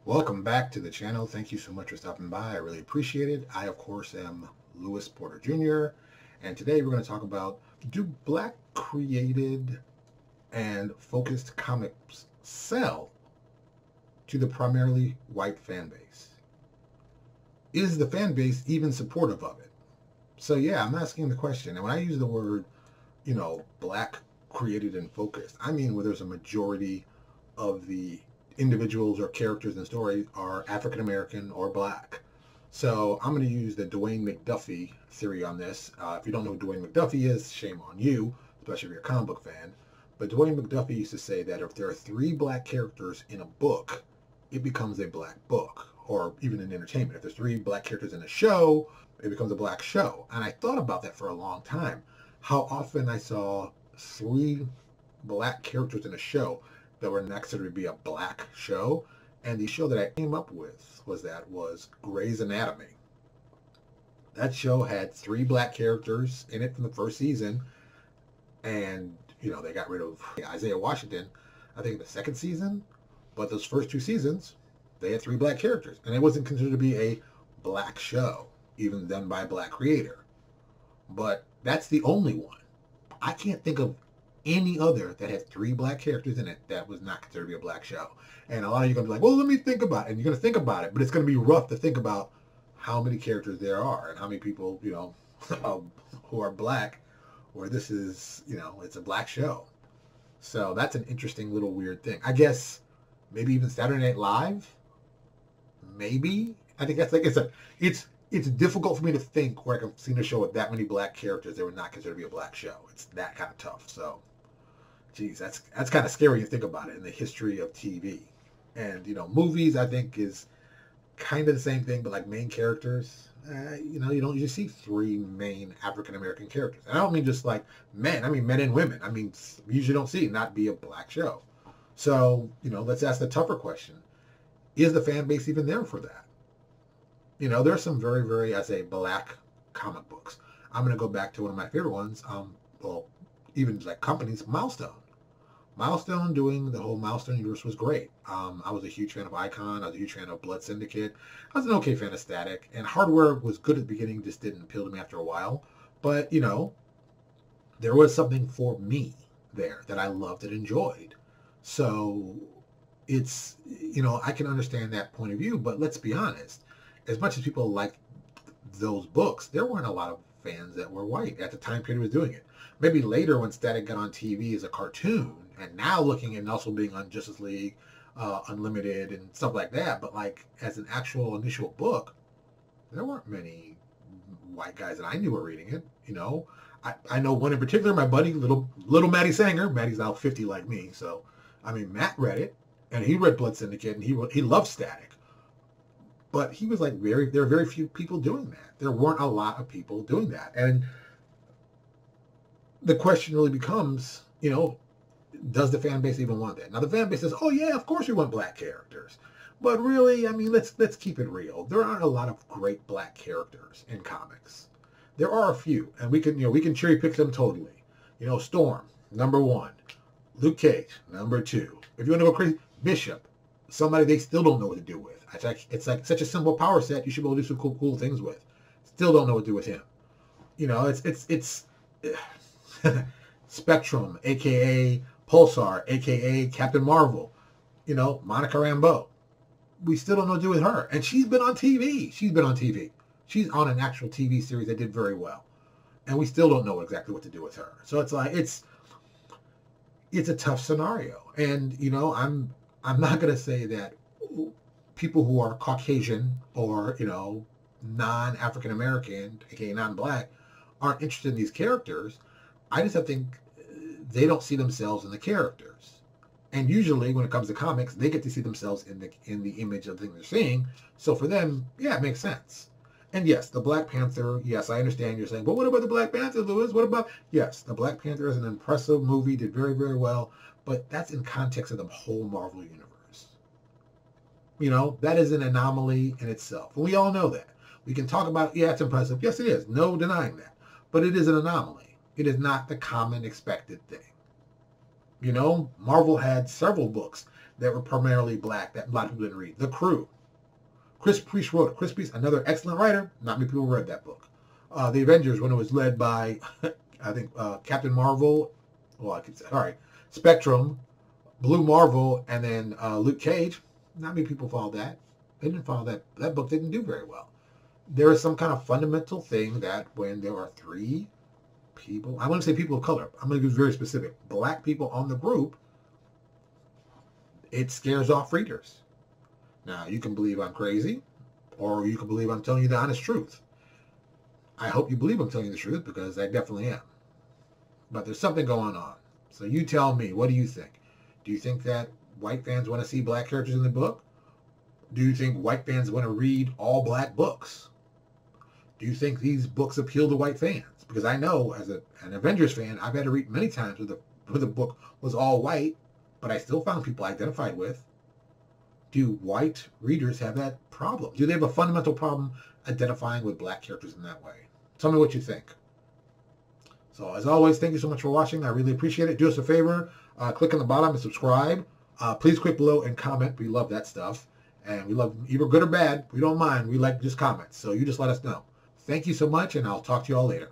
Welcome back to the channel. Thank you so much for stopping by. I really appreciate it. I, of course, am Lewis Porter Jr. And today we're going to talk about, do black created and focused comics sell to the primarily white fan base? Is the fan base even supportive of it? So yeah, I'm asking the question. And when I use the word, black created and focused, I mean where there's a majority of the individuals or characters in the story are African American or black. So I'm going to use the Dwayne McDuffie theory on this. If you don't know who Dwayne McDuffie is, shame on you, especially if you're a comic book fan. But Dwayne McDuffie used to say that if there are 3 black characters in a book, it becomes a black book. Or even in entertainment, if there's 3 black characters in a show, it becomes a black show. And I thought about that for a long time. How often I saw 3 black characters in a show that were not considered to be a black show. And the show that I came up with was Grey's Anatomy. That show had 3 black characters in it from the first season. And, they got rid of Isaiah Washington, I think, in the second season. But those first 2 seasons, they had 3 black characters. And it wasn't considered to be a black show, even done by a black creator. But that's the only one. I can't think of any other that had 3 black characters in it that was not considered to be a black show. And a lot of you are going to be like, well, let me think about it. And you're going to think about it, but it's going to be rough to think about how many characters there are and how many people, who are black, where this is, it's a black show. So that's an interesting little weird thing. I guess maybe even Saturday Night Live, maybe. I think that's it's difficult for me to think where I can see a show with that many black characters that were not considered to be a black show. It's that kind of tough. So, geez, that's kind of scary to think about it in the history of TV. And, movies, I think, is kind of the same thing, but like main characters, you don't usually see 3 main African-American characters. And I don't mean just like men. I mean men and women. I mean, you usually don't see it not be a black show. So, let's ask the tougher question. Is the fan base even there for that? There's some very, very, I say, black comic books. I'm going to go back to one of my favorite ones, even like companies, Milestone. Milestone doing the whole Milestone universe was great. I was a huge fan of Icon. I was a huge fan of Blood Syndicate. I was an okay fan of Static. And Hardware was good at the beginning, just didn't appeal to me after a while. But, there was something for me there that I loved and enjoyed. So it's, I can understand that point of view, but let's be honest. As much as people liked those books, there weren't a lot of fans that were white at the time period was doing it. Maybe later when Static got on TV as a cartoon, and now looking and also being on Justice League, Unlimited, and stuff like that, but like as an actual initial book, there weren't many white guys that I knew were reading it. I know one in particular, my buddy, little Maddie Sanger. Maddie's now 50 like me, so I mean Matt read it, and he read Blood Syndicate, and he loved Static. But he was like, there are very few people doing that. There weren't a lot of people doing that. And the question really becomes, does the fan base even want that? Now the fan base says, oh yeah, of course we want black characters. But really, I mean, let's keep it real. There aren't a lot of great black characters in comics. There are a few, and we can cherry pick them totally. Storm, number 1. Luke Cage, number 2. If you want to go crazy, Bishop, somebody they still don't know what to do with. It's like such a simple power set you should be able to do some cool things with. Still don't know what to do with him. It's Spectrum, a.k.a. Pulsar, a.k.a. Captain Marvel, Monica Rambeau. We still don't know what to do with her. And she's been on TV. She's on an actual TV series that did very well. And we still don't know exactly what to do with her. So it's like, it's a tough scenario. And, I'm not going to say that people who are Caucasian or, non-African American, aka non-black, aren't interested in these characters. I just think they don't see themselves in the characters. And usually when it comes to comics, they get to see themselves in the image of the thing they're seeing. So for them, yeah, it makes sense. And yes, the Black Panther, yes, I understand you're saying, but what about the Black Panther, Lewis? What about, yes, the Black Panther is an impressive movie, did very, very well, but that's in context of the whole Marvel universe. That is an anomaly in itself. And we all know that. We can talk about, yeah, it's impressive. Yes, it is. No denying that. But it is an anomaly. It is not the common expected thing. Marvel had several books that were primarily black that a lot of people didn't read. The Crew. Chris Priest wrote it. Chris Priest, another excellent writer. Not many people read that book. The Avengers, when it was led by, I think, Captain Marvel. Well, I could say, all right, Spectrum, Blue Marvel, and then Luke Cage. Not many people followed that. They didn't follow that. That book didn't do very well. There is some kind of fundamental thing that when there are three people, I want to say people of color, I'm going to be very specific, black people on the group, it scares off readers. Now, you can believe I'm crazy, or you can believe I'm telling you the honest truth. I hope you believe I'm telling you the truth, because I definitely am. But there's something going on. So you tell me, what do you think? Do you think that white fans want to see black characters in the book? Do you think white fans want to read all black books? Do you think these books appeal to white fans? Because I know, as an Avengers fan, I've had to read many times where the book was all white, but I still found people I identified with. Do white readers have that problem? Do they have a fundamental problem identifying with black characters in that way? Tell me what you think. So, as always, thank you so much for watching. I really appreciate it. Do us a favor. Click on the bottom and subscribe. Please click below and comment. We love that stuff. And we love either good or bad. We don't mind. We like just comments. So you just let us know. Thank you so much, and I'll talk to you all later.